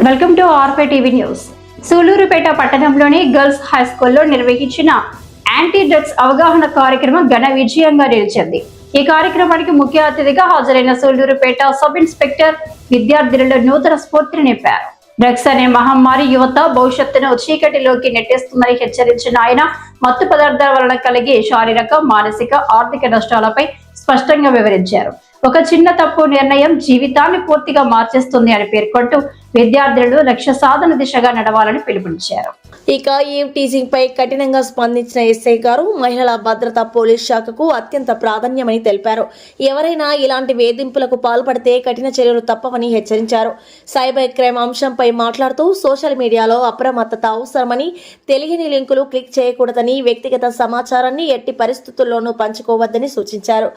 Welcome to ఆర్పే TV news. Sullurupeta పట్టణంలోని girls high స్కూల్లో నిర్వహించిన యాంటీ డ్రగ్స్ అవగాహన కార్యక్రమం ఘన విజయంగా నిలిచింది. ఈ కార్యక్రమానికి ముఖ్య అతిథిగా హాజరైన సూలూరుపేట సబ్ ఇన్స్పెక్టర్ విద్యార్థులలో నూతన స్ఫూర్తిని నింపారు. డ్రగ్స్ అనే మహమ్మారి యువత భవిష్యత్తును చీకటిలోకి నెట్టేస్తుందని హెచ్చరించిన ఆయన మత్తు పదార్థాల వలన కలిగే శారీరక, మానసిక, ఆర్థిక నష్టాలపై స్పష్టంగా వివరించారు. ఒక చిన్న తప్పు నిర్ణయం జీవితాన్ని పూర్తిగా మార్చేస్తుంది అని పేర్కొంటూ విద్యార్థులు లక్ష్య సాధన దిశగా నడవాలని పిలుపునిచ్చారు. ఇక ఈ టీజింగ్ పై కఠినంగా స్పందించిన ఎస్ఐ గారు మహిళల భద్రత పోలీస్ శాఖకు అత్యంత ప్రాధాన్యమని తెలిపారు. ఎవరైనా ఇలాంటి వేధింపులకు పాల్పడితే కఠిన చర్యలు తప్పవని హెచ్చరించారు. సైబర్ క్రైమ్ అంశంపై మాట్లాడుతూ సోషల్ మీడియాలో అప్రమత్తత అవసరమని, తెలియని లింకులు క్లిక్ చేయకూడదని, వ్యక్తిగత సమాచారాన్ని ఎట్టి పరిస్థితుల్లోనూ పంచుకోవద్దని సూచించారు.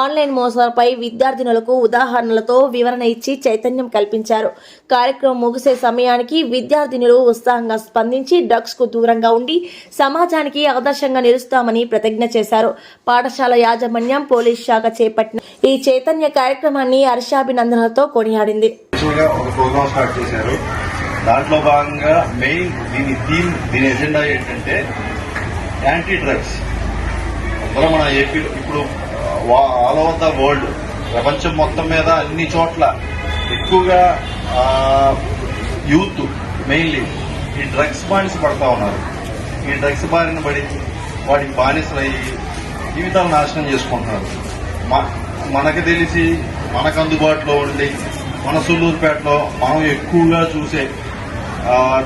ఆన్లైన్ మోసాలపై విద్యార్థినులకు ఉదాహరణలతో వివరణ ఇచ్చి చైతన్యం కల్పించారు. కార్యక్రమం ముగిసే సమయానికి విద్యార్థినులు ఉత్సాహంగా స్పందించి డ్రగ్స్ కు దూరంగా ఉండి సమాజానికి ఆదర్శంగా నిలుస్తామని ప్రతిజ్ఞ చేశారు. పాఠశాల యాజమాన్యం, పోలీస్ శాఖ చేపట్టిన ఈ చైతన్య కార్యక్రమాన్ని హర్షాభినందనలతో కొనియాడింది. దాంట్లో భాగంగా మెయిన్ దీని ఎజెండా ఏంటంటే యాంటీ డ్రగ్స్. అందులో మన ఏపీ ఇప్పుడు ఆల్ ఓవర్ ద వరల్డ్, ప్రపంచం మొత్తం మీద అన్ని చోట్ల ఎక్కువగా యూత్ మెయిన్లీ ఈ డ్రగ్స్ బానిస పడతా ఉన్నారు. ఈ డ్రగ్స్ బారిన పడి వాటికి బానిసలు అయ్యి జీవితాలు నాశనం చేసుకుంటున్నారు. మనకు తెలిసి మనకు అందుబాటులో ఉండి మన సూలూరుపేటలో మనం ఎక్కువగా చూసే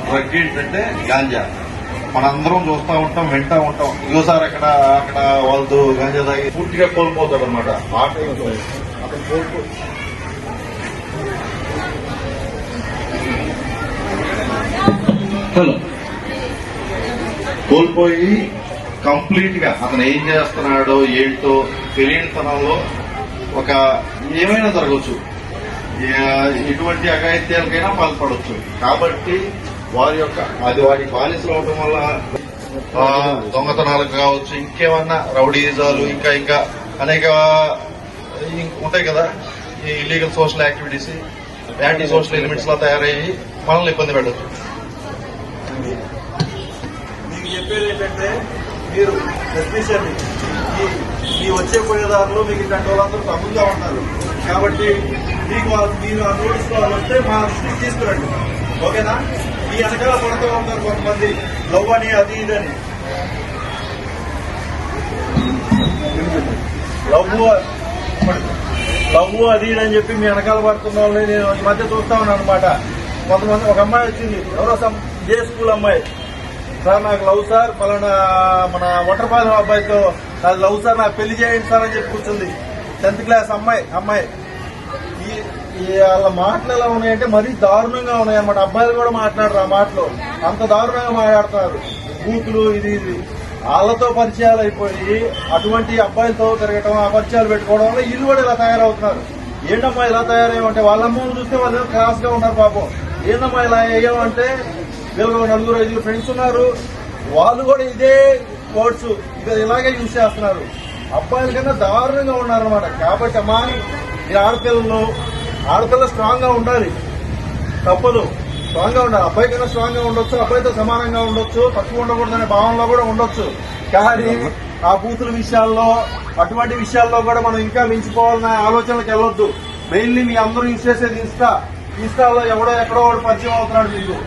డ్రగ్ ఏంటంటే గాంజా. మనందరం చూస్తూ ఉంటాం, వింటూ ఉంటాం. ఇంకోసారి అక్కడ వాళ్ళతో గాంజా తాగి పూర్తిగా కోల్పోతాడు అనమాట. ఆ టైంలో అతను కోల్పోయి కంప్లీట్ గా అతను ఏం చేస్తున్నాడో ఏంటో తెలియని తనంలో ఒక ఏమైనా జరగవచ్చు, ఎటువంటి అఘాయిత్యాలకైనా పాల్పడవచ్చు. కాబట్టి వాటి బానిసలు అవడం వల్ల దొంగతనాలకు కావచ్చు, ఇంకేమన్నా రౌడీజాలు, ఇంకా అనేక ఉంటాయి కదా, ఈ illegal social activities, anti social elements లా తయారయ్యి మనల్ని ఇబ్బంది పెట్టచ్చు. మీకు చెప్పేది ఏంటంటే, మీరు ఎస్పెషల్లీ ఈ వచ్చే పోయేదారులు మీకు ఇట్లాంటి వాళ్ళందరూ తమ్ముగా ఉన్నారు. కాబట్టి మీరు ఆ నోటీస్ వస్తే మా దృష్టికి తీసుకురండి, ఓకేనా? ఈ వెనకాల పడుతూ ఉంటారు కొంతమంది, లవ్ అని అది ఇదని. లవ్ అది అని చెప్పి మీ వెనకాల పడుతున్న వాళ్ళని నేను ఈ మధ్య చూస్తా ఉన్నాను అనమాట. కొంతమంది, ఒక అమ్మాయి వచ్చింది, ఎవరో ఏ స్కూల్ అమ్మాయి, సార్ నాకు లవ్ సార్, పలానా మన ఒంటరిపాలెం అబ్బాయితో నాకు లవ్ సార్, నాకు పెళ్లి చేయండి సార్ అని చెప్పి కూర్చుంది. 10th క్లాస్ అమ్మాయి. వాళ్ళ మాటలు ఎలా ఉన్నాయంటే మరీ దారుణంగా ఉన్నాయన్నమాట. అబ్బాయిలు కూడా మాట్లాడరు ఆ మాటలు, అంత దారుణంగా మాట్లాడుతున్నారు. బూతులు ఇది వాళ్ళతో పరిచయాలు అయిపోయి అటువంటి అబ్బాయిలతో తిరగటం, ఆ పరిచయాలు పెట్టుకోవడం వల్ల వీళ్ళు కూడా ఇలా తయారవుతున్నారు. ఏంటమ్మా ఇలా తయారయ్యామంటే, వాళ్ళ అమ్మని చూస్తే వాళ్ళు క్లాస్ గా ఉన్నారు పాపం. ఏందమ్మా ఇలా అయ్యామంటే, వీళ్ళు 4-5 ఫ్రెండ్స్ ఉన్నారు, వాళ్ళు కూడా ఇదే వర్డ్స్ ఇలాగే యూజ్ చేస్తున్నారు. అబ్బాయిల కన్నా దారుణంగా ఉన్నారనమాట. కాబట్టి అమ్మా, ఈ ఆడపిల్లలు స్ట్రాంగ్ గా ఉండాలి, తప్పదు, స్ట్రాంగ్ గా ఉండాలి. అబ్బాయి కన్నా స్ట్రాంగ్ గా ఉండొచ్చు, అబ్బాయితో సమానంగా ఉండొచ్చు, తక్కువ ఉండకూడదనే భావనలో కూడా ఉండొచ్చు. కానీ ఆ బూతుల విషయాల్లో, అటువంటి విషయాల్లో కూడా మనం ఇంకా మించిపోవాలనే ఆలోచనలకు వెళ్ళొద్దు. మెయిన్లీ మీ అందరూ యూజ్ చేసేది ఇన్స్టాలో ఎక్కడో వాడు పరిచయం అవుతున్నాడు. మీకు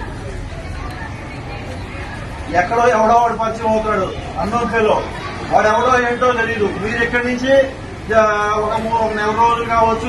ఎక్కడో ఎవడో వాడు పరిచయం అవుతాడు, అన్నోన్ ఫెలో. వాడు ఎవడో ఏంటో తెలీదు. మీరు ఎక్కడి నుంచి ఒక 3 నెల రోజులు కావచ్చు,